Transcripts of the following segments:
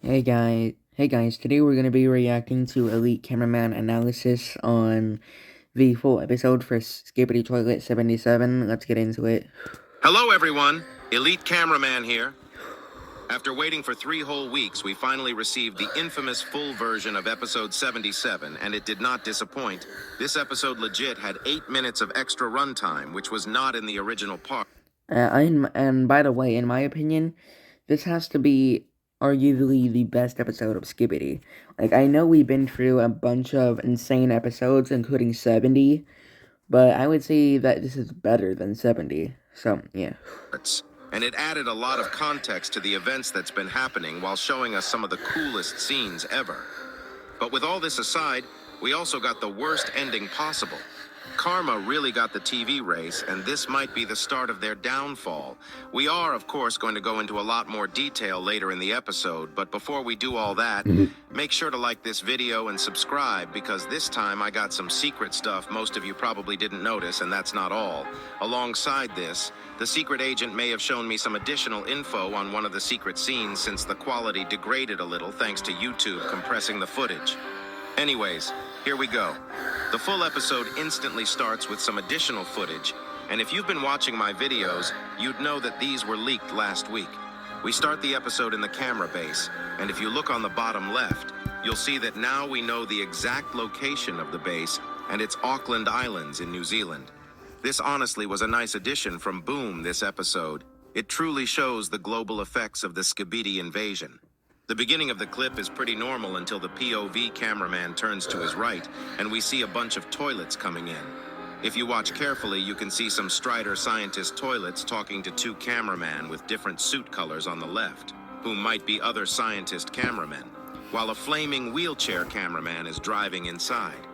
Hey guys, today we're gonna be reacting to Elite Cameraman analysis on the full episode for Skippity Toilet 77. Let's get into it. Hello everyone, Elite Cameraman here. After waiting for 3 whole weeks, we finally received the infamous full version of episode 77, and it did not disappoint. This episode legit had 8 minutes of extra runtime, which was not in the original part. And by the way, in my opinion, this has to be arguably the best episode of Skippity. Like, I know we've been through a bunch of insane episodes, including 70, but I would say that this is better than 70. So, yeah. And it added a lot of context to the events that's been happening while showing us some of the coolest scenes ever. But with all this aside, we also got the worst ending possible. Karma really got the TV race, and this might be the start of their downfall. We are, of course, going to go into a lot more detail later in the episode, but before we do all that, make sure to like this video and subscribe, because this time I got some secret stuff most of you probably didn't notice, and that's not all. Alongside this, the secret agent may have shown me some additional info on one of the secret scenes since the quality degraded a little thanks to YouTube compressing the footage. Anyways, here we go. The full episode instantly starts with some additional footage, and if you've been watching my videos, you'd know that these were leaked last week. We start the episode in the camera base, and if you look on the bottom left, you'll see that now we know the exact location of the base, and it's Auckland Islands in New Zealand. This honestly was a nice addition from Boom this episode. It truly shows the global effects of the Skibidi invasion. The beginning of the clip is pretty normal until the POV cameraman turns to his right, and we see a bunch of toilets coming in. If you watch carefully, you can see some Strider scientist toilets talking to 2 cameramen with different suit colors on the left, who might be other scientist cameramen, while a flaming wheelchair cameraman is driving inside.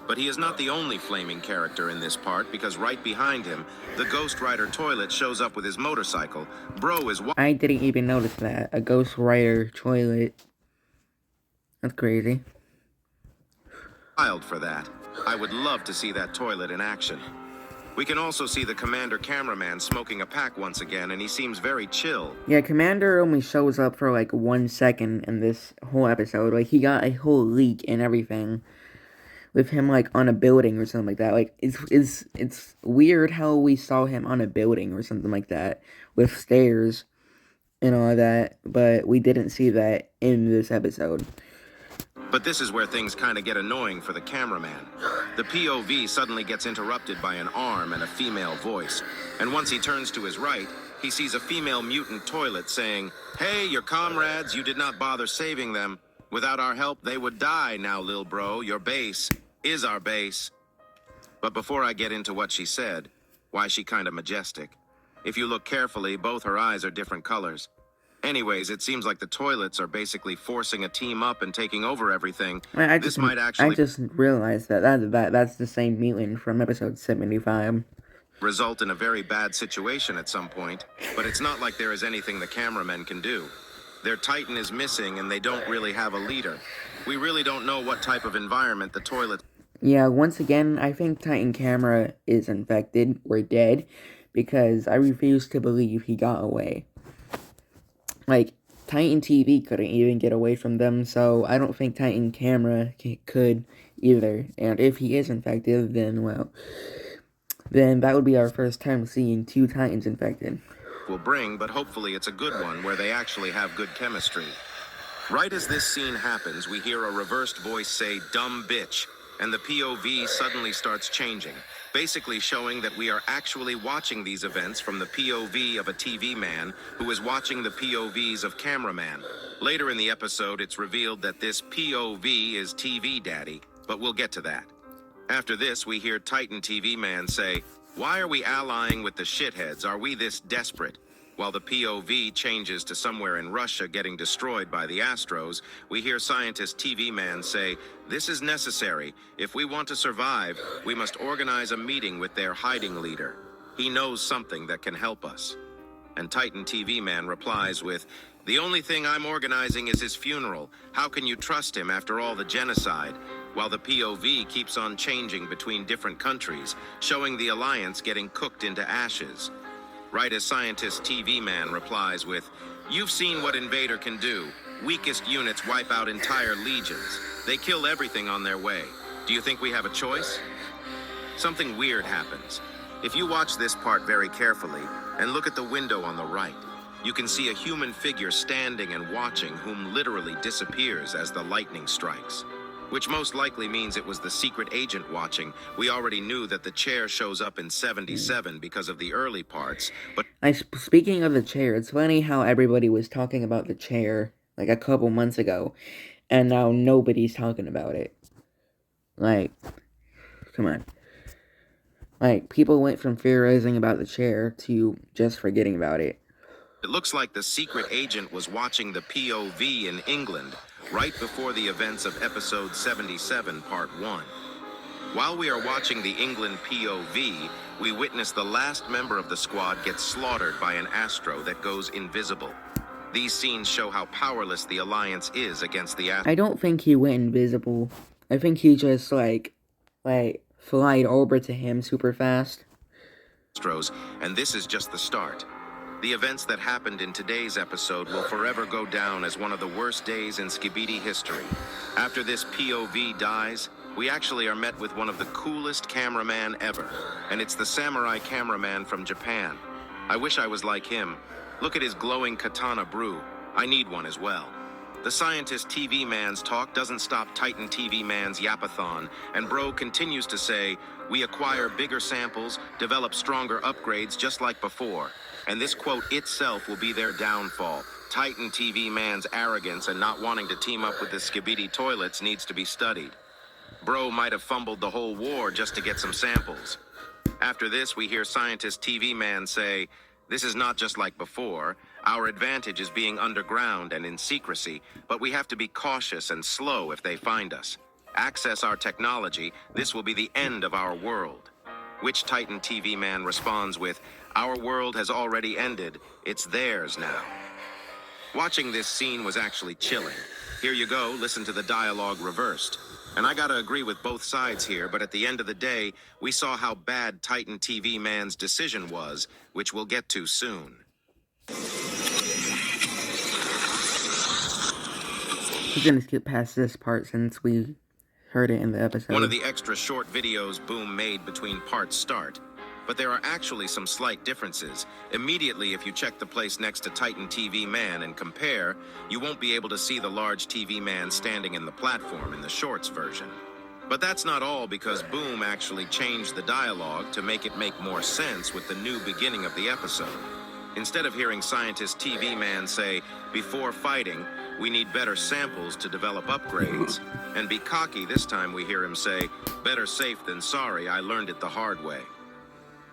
But he is not the only flaming character in this part, because right behind him, the Ghost Rider toilet shows up with his motorcycle. Bro is I didn't even notice that. A Ghost Rider toilet. That's crazy. Wild for that. I would love to see that toilet in action. We can also see the Commander cameraman smoking a pack once again, and he seems very chill. Yeah, Commander only shows up for like 1 second in this whole episode. Like, he got a whole leak and everything with him like on a building or something like that. Like, it's weird how we saw him on a building or something like that with stairs and all that, but we didn't see that in this episode. But this is where things kind of get annoying for the cameraman. The POV suddenly gets interrupted by an arm and a female voice. And once he turns to his right, he sees a female mutant toilet saying, "Hey, your comrades, you did not bother saving them. Without our help, they would die now, lil bro. Your base is our base." But before I get into what she said, why she kind of majestic. If you look carefully, both her eyes are different colors. Anyways, it seems like the toilets are basically forcing a team up and taking over everything. I just realized that's the same mutant from episode 75. Result in a very bad situation at some point, but it's not like there is anything the cameramen can do. Their Titan is missing and they don't really have a leader. We really don't know what type of environment the toilet... Yeah, once again, I think Titan Camera is infected or dead, because I refuse to believe he got away. Like, Titan TV couldn't even get away from them, so I don't think Titan Camera could either. And if he is infected, then, well, then that would be our first time seeing 2 Titans infected. Will bring, but hopefully it's a good one where they actually have good chemistry. Right as this scene happens, we hear a reversed voice say, "Dumb bitch," and the POV suddenly starts changing, basically showing that we are actually watching these events from the POV of a TV man who is watching the POVs of cameraman. Later in the episode, it's revealed that this POV is TV Daddy, but we'll get to that. After this, we hear Titan TV man say, "Why are we allying with the shitheads? Are we this desperate?" While the POV changes to somewhere in Russia getting destroyed by the Astros, we hear scientist TV man say, "This is necessary. If we want to survive, we must organize a meeting with their hiding leader. He knows something that can help us." And Titan TV man replies with, "The only thing I'm organizing is his funeral. How can you trust him after all the genocide?" While the POV keeps on changing between different countries, showing the alliance getting cooked into ashes. Right as scientist TV man replies with, You've seen what Invader can do. Weakest units wipe out entire legions. They kill everything on their way. Do you think we have a choice? Something weird happens. If you watch this part very carefully and look at the window on the right, you can see a human figure standing and watching whom literally disappears as the lightning strikes. Which most likely means it was the secret agent watching. We already knew that the chair shows up in 77 because of the early parts, but Speaking of the chair, it's funny how everybody was talking about the chair like a couple months ago, and now nobody's talking about it. Like, come on. Like, people went from theorizing about the chair to just forgetting about it. it looks like the secret agent was watching the POV in England right before the events of episode 77, part 1. While we are watching the England POV, we witness the last member of the squad get slaughtered by an Astro that goes invisible. These scenes show how powerless the Alliance is against the I don't think he went invisible. I think he just, like, flied over to him super fast. Astros, and this is just the start. The events that happened in today's episode will forever go down as one of the worst days in Skibidi history. After this POV dies, we actually are met with one of the coolest cameraman ever, and it's the samurai cameraman from Japan. I wish I was like him. Look at his glowing katana brew. I need one as well. The Scientist TV Man's talk doesn't stop Titan TV Man's yapathon, and Bro continues to say, we acquire bigger samples, develop stronger upgrades just like before. And this quote itself will be their downfall. Titan TV Man's arrogance and not wanting to team up with the Skibidi toilets needs to be studied. Bro might have fumbled the whole war just to get some samples. After this, we hear Scientist TV Man say, this is not just like before. Our advantage is being underground and in secrecy, but we have to be cautious and slow if they find us. Access our technology, this will be the end of our world. Which Titan TV Man responds with, our world has already ended, it's theirs now. Watching this scene was actually chilling. Here you go, listen to the dialogue reversed. And I gotta agree with both sides here, but at the end of the day, we saw how bad Titan TV Man's decision was, which we'll get to soon. We're gonna skip past this part since we heard it in the episode. One of the extra short videos Boom made between parts start, but there are actually some slight differences. Immediately, if you check the place next to Titan TV Man and compare, you won't be able to see the large TV man standing in the platform in the shorts version. But that's not all, because Boom actually changed the dialogue to make it make more sense with the new beginning of the episode. Instead of hearing Scientist TV Man say, before fighting, we need better samples to develop upgrades, and be cocky, this time we hear him say, better safe than sorry, I learned it the hard way.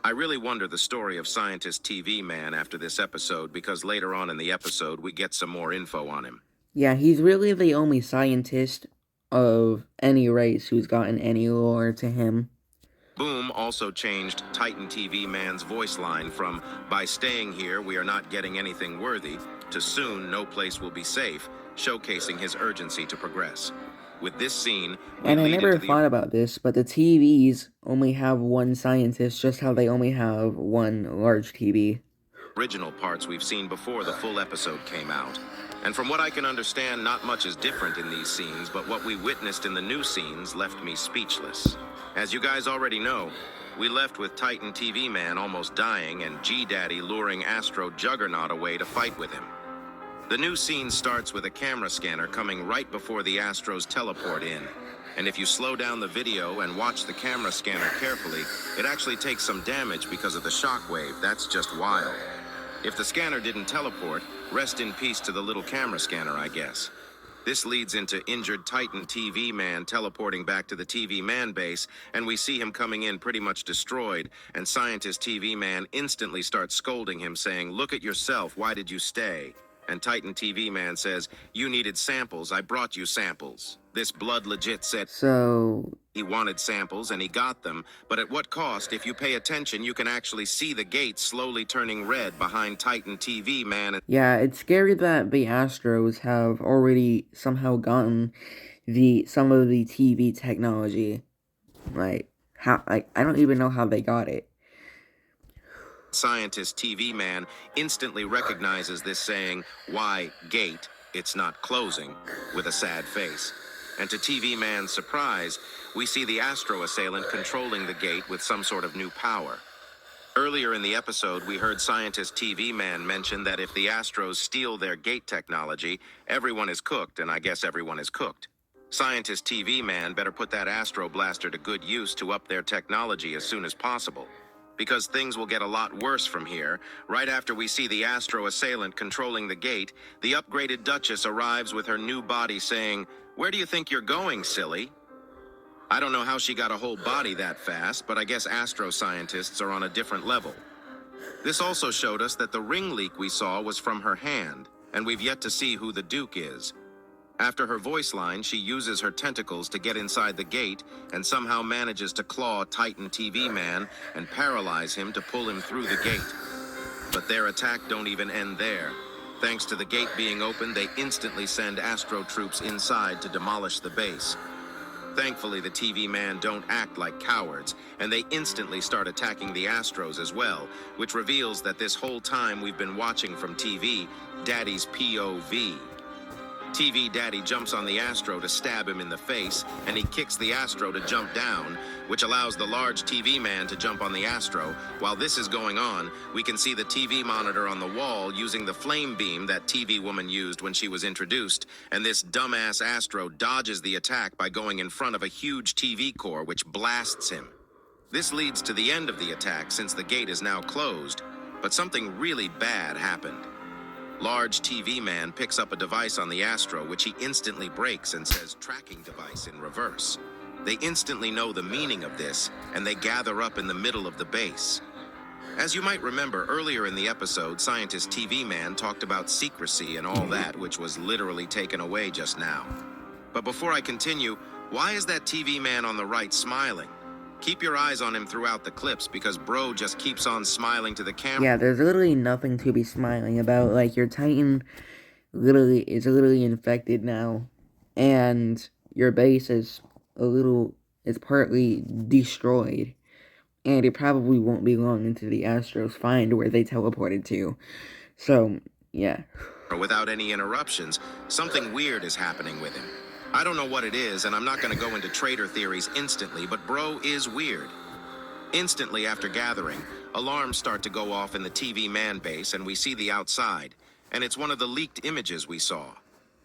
I really wonder the story of Scientist TV Man after this episode, because later on in the episode we get some more info on him. Yeah, he's really the only scientist of any race who's gotten any lore to him. Boom also changed Titan TV Man's voice line from, by staying here we are not getting anything worthy, to soon no place will be safe, showcasing his urgency to progress. With this scene, and I never thought about this, but the TVs only have one scientist, just how they only have one large TV. Original parts we've seen before the full episode came out. And from what I can understand, not much is different in these scenes, but what we witnessed in the new scenes left me speechless. As you guys already know, we left with Titan TV Man almost dying and G-Daddy luring Astro Juggernaut away to fight with him. The new scene starts with a camera scanner coming right before the Astros teleport in. And if you slow down the video and watch the camera scanner carefully, it actually takes some damage because of the shockwave. That's just wild. If the scanner didn't teleport, rest in peace to the little camera scanner, I guess. This leads into injured Titan TV Man teleporting back to the TV Man base, and we see him coming in pretty much destroyed, and Scientist TV Man instantly starts scolding him, saying, look at yourself, why did you stay? And Titan TV Man says, you needed samples, I brought you samples. This blood legit said So he wanted samples and he got them, but at what cost? If you pay attention, you can actually see the gates slowly turning red behind Titan TV Man. yeah, it's scary that the Astros have already somehow gotten some of the TV technology. Like, I don't even know how they got it. Scientist TV Man instantly recognizes this saying, "Why gate? It's not closing," with a sad face. And to TV Man's surprise, we see the Astro assailant controlling the gate with some sort of new power. Earlier in the episode, we heard Scientist TV Man mention that if the Astros steal their gate technology, everyone is cooked, and I guess everyone is cooked. Scientist TV Man better put that Astro Blaster to good use to up their technology as soon as possible. Because things will get a lot worse from here. Right after we see the Astro assailant controlling the gate, the upgraded Duchess arrives with her new body saying, "Where do you think you're going, silly?" I don't know how she got a whole body that fast, but I guess Astro scientists are on a different level. This also showed us that the ring leak we saw was from her hand, and we've yet to see who the Duke is. After her voice line, she uses her tentacles to get inside the gate and somehow manages to claw Titan TV Man and paralyze him to pull him through the gate. But their attack don't even end there. Thanks to the gate being open, they instantly send Astro troops inside to demolish the base. Thankfully, the TV Man don't act like cowards, and they instantly start attacking the Astros as well, which reveals that this whole time we've been watching from TV, Daddy's POV. TV Daddy jumps on the Astro to stab him in the face, and he kicks the Astro to jump down, which allows the large TV Man to jump on the Astro. While this is going on, we can see the TV monitor on the wall using the flame beam that TV Woman used when she was introduced, and this dumbass Astro dodges the attack by going in front of a huge TV core which blasts him. This leads to the end of the attack since the gate is now closed, but something really bad happened. Large TV Man picks up a device on the Astro, which he instantly breaks and says "tracking device" in reverse. They instantly know the meaning of this, and they gather up in the middle of the base. As you might remember, earlier in the episode, Scientist TV Man talked about secrecy and all that, which was literally taken away just now. But before I continue, why is that TV Man on the right smiling? Keep your eyes on him throughout the clips, because bro just keeps on smiling to the camera. Yeah, there's literally nothing to be smiling about. Like, your Titan is literally infected now, and your base is partly destroyed, and it probably won't be long until the Astros find where they teleported to. So, yeah. Without any interruptions, something weird is happening with him. I don't know what it is, and I'm not going to go into traitor theories instantly, but bro is weird. Instantly after gathering, alarms start to go off in the TV Man base, and we see the outside, and it's one of the leaked images we saw.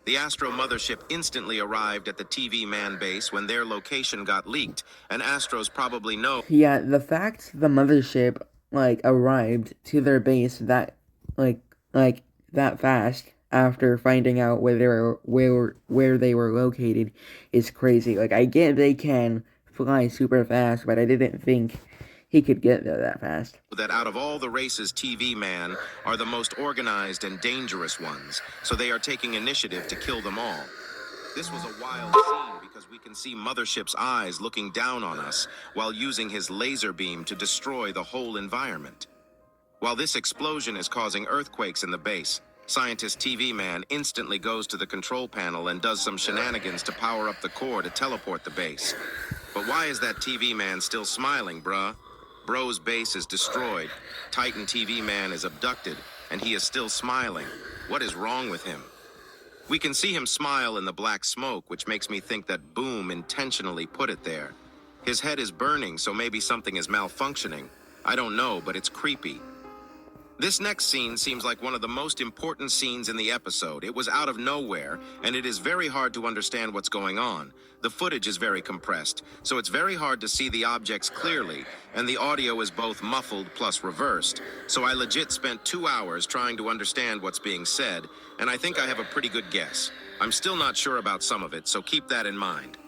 The Astro mothership instantly arrived at the TV Man base when their location got leaked, and Astros probably know. Yeah, the fact the mothership, arrived to their base that fast after finding out where they were located is crazy. I get they can fly super fast, but I didn't think he could get there that fast. That out of all the races, TV Man are the most organized and dangerous ones, so they are taking initiative to kill them all. This was a wild scene because we can see Mothership's eyes looking down on us while using his laser beam to destroy the whole environment. While this explosion is causing earthquakes in the base, Scientist TV Man instantly goes to the control panel and does some shenanigans to power up the core to teleport the base. But why is that TV Man still smiling, bruh? Bro's base is destroyed, Titan TV Man is abducted, and he is still smiling. What is wrong with him? We can see him smile in the black smoke, which makes me think that Boom intentionally put it there. His head is burning, so maybe something is malfunctioning. I don't know, but it's creepy. This next scene seems like one of the most important scenes in the episode. It was out of nowhere, and it is very hard to understand what's going on. The footage is very compressed, so it's very hard to see the objects clearly, and the audio is both muffled plus reversed. So I legit spent 2 hours trying to understand what's being said, and I think I have a pretty good guess. I'm still not sure about some of it, so keep that in mind.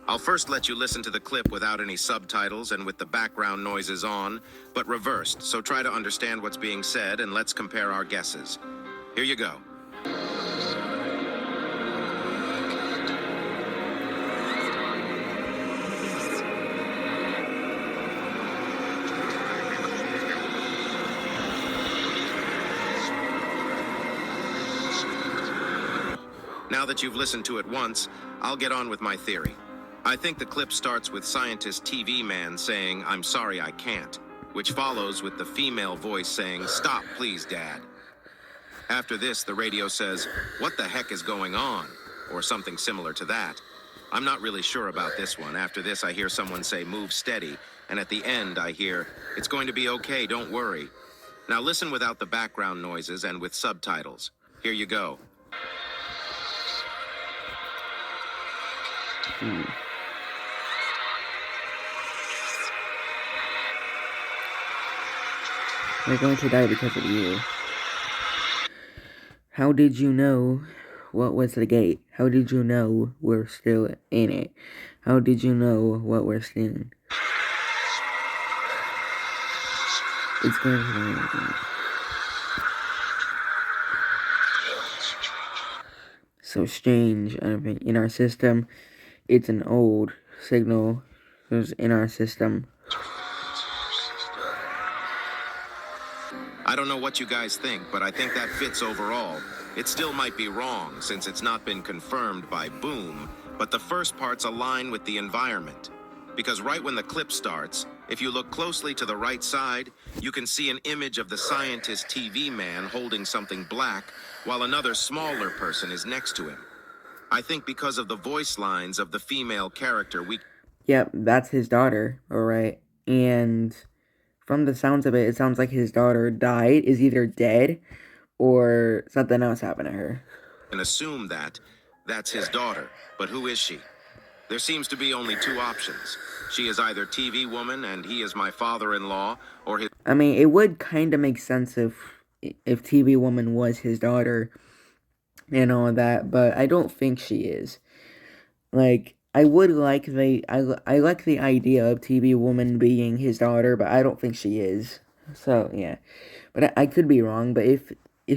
I'll first let you listen to the clip without any subtitles and with the background noises on, but reversed, so try to understand what's being said and let's compare our guesses. Here you go. Now that you've listened to it once, I'll get on with my theory. I think the clip starts with Scientist TV Man saying, "I'm sorry I can't." which follows with the female voice saying, "Stop, please, Dad." After this, the radio says, "What the heck is going on?" or something similar to that. I'm not really sure about this one. After this, I hear someone say, "Move steady," and at the end, I hear, "It's going to be okay, don't worry." Now listen without the background noises and with subtitles. Here you go. We're going to die because of you. How did you know what was the gate? How did you know we're still in it? How did you know what we're seeing? It's going to be so strange. In our system, it's an old signal. It was in our system. I don't know what you guys think, but I think that fits overall. It still might be wrong since it's not been confirmed by Boom, but the first parts align with the environment. Because right when the clip starts, if you look closely to the right side, you can see an image of the scientist TV man holding something black, while another smaller person is next to him. I think because of the voice lines of the female character, Yep, that's his daughter, alright. And from the sounds of it, it sounds like his daughter died, is either dead, or something else happened to her. can assume that that's his daughter. But who is she? There seems to be only two options. She is either TV Woman and he is my father-in-law, or his... I mean, it would kind of make sense if TV Woman was his daughter and all that, but I don't think she is. Like, I would like I like the idea of TV Woman being his daughter, but I don't think she is. So, yeah. But I could be wrong, but if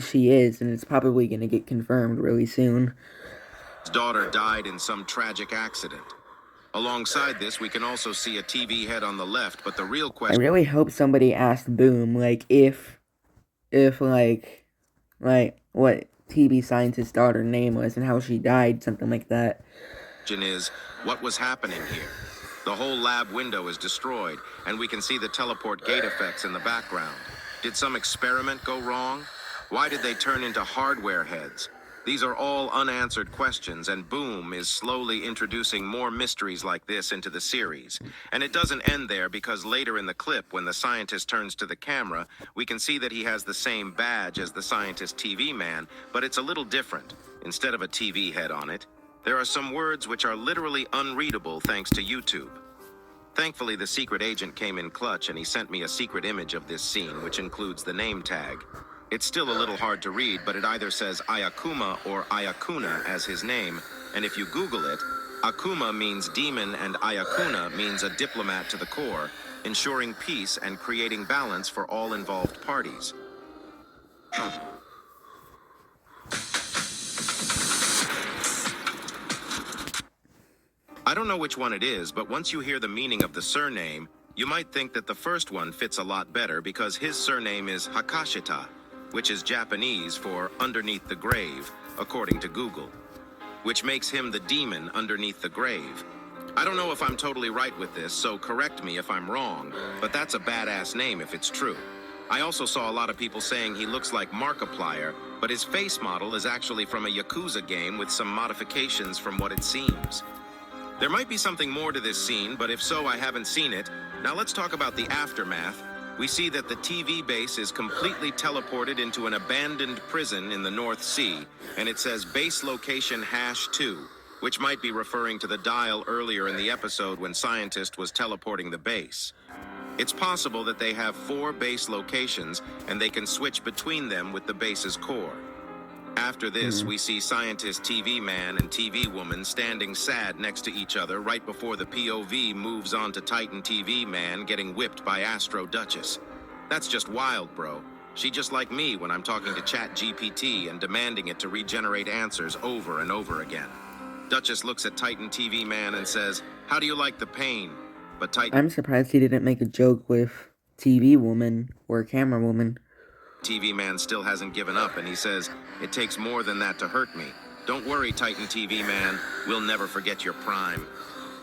she is, then it's probably going to get confirmed really soon. His daughter died in some tragic accident. Alongside this, we can also see a TV head on the left, but the real question... I really hope somebody asked Boom, like, if what TV scientist's daughter's name was and how she died, something like that. Is what was happening here. The whole lab window is destroyed, and we can see the teleport gate effects in the background. Did some experiment go wrong? Why did they turn into hardware heads? These are all unanswered questions, and Boom is slowly introducing more mysteries like this into the series. And it doesn't end there, because later in the clip, when the scientist turns to the camera, we can see that he has the same badge as the scientist TV man, but it's a little different. Instead of a TV head on it, there are some words which are literally unreadable thanks to YouTube. Thankfully, the secret agent came in clutch and he sent me a secret image of this scene, which includes the name tag. It's still a little hard to read, but it either says Ayakuma or Ayakuna as his name, and if you Google it, Akuma means demon and Ayakuna means a diplomat to the core, ensuring peace and creating balance for all involved parties. I don't know which one it is, but once you hear the meaning of the surname, you might think that the first one fits a lot better because his surname is Hakashita, which is Japanese for underneath the grave, according to Google, which makes him the demon underneath the grave. I don't know if I'm totally right with this, so correct me if I'm wrong, but that's a badass name if it's true. I also saw a lot of people saying he looks like Markiplier, but his face model is actually from a Yakuza game with some modifications from what it seems. There might be something more to this scene, but if so, I haven't seen it. Now let's talk about the aftermath. We see that the TV base is completely teleported into an abandoned prison in the North Sea, and it says base location #2, which might be referring to the dial earlier in the episode when Scientist was teleporting the base. It's possible that they have 4 base locations, and they can switch between them with the base's core. After this, we see Scientist TV Man and TV Woman standing sad next to each other right before the POV moves on to Titan TV Man getting whipped by Astro Duchess. That's just wild, bro. She just like me when I'm talking to ChatGPT and demanding it to regenerate answers over and over again. Duchess looks at Titan TV Man and says, "How do you like the pain?" But Titan I'm surprised he didn't make a joke with TV Woman or Camera Woman. TV Man still hasn't given up, and he says, "It takes more than that to hurt me. Don't worry, Titan TV Man. We'll never forget your prime."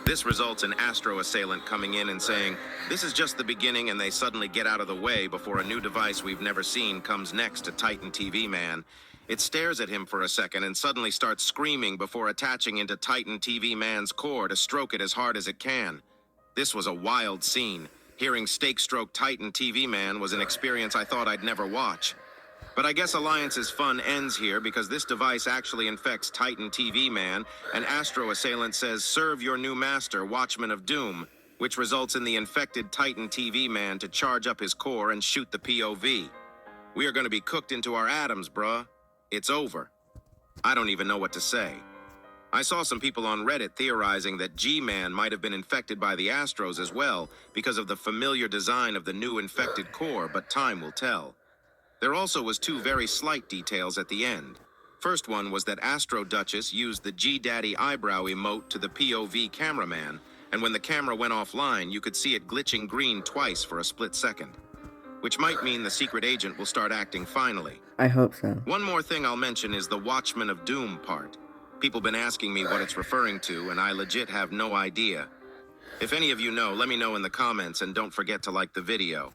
This results in Astro Assailant coming in and saying, "This is just the beginning," and they suddenly get out of the way before a new device we've never seen comes next to Titan TV Man. It stares at him for a second and suddenly starts screaming before attaching into Titan TV Man's core to stroke it as hard as it can. This was a wild scene. Hearing Stake Stroke Titan TV Man was an experience I thought I'd never watch. But I guess Alliance's fun ends here because this device actually infects Titan TV Man, and Astro Assailant says, "Serve your new master, Watchman of Doom," which results in the infected Titan TV Man to charge up his core and shoot the POV. We are going to be cooked into our atoms, bruh. It's over. I don't even know what to say. I saw some people on Reddit theorizing that G-Man might have been infected by the Astros as well because of the familiar design of the new infected core, but time will tell. There also was two very slight details at the end. First one was that Astro Duchess used the G-Daddy eyebrow emote to the POV cameraman, and when the camera went offline, you could see it glitching green twice for a split second. Which might mean the secret agent will start acting finally. I hope so. One more thing I'll mention is the Watchman of Doom part. People been asking me what it's referring to, and I legit have no idea. If any of you know, let me know in the comments, and don't forget to like the video.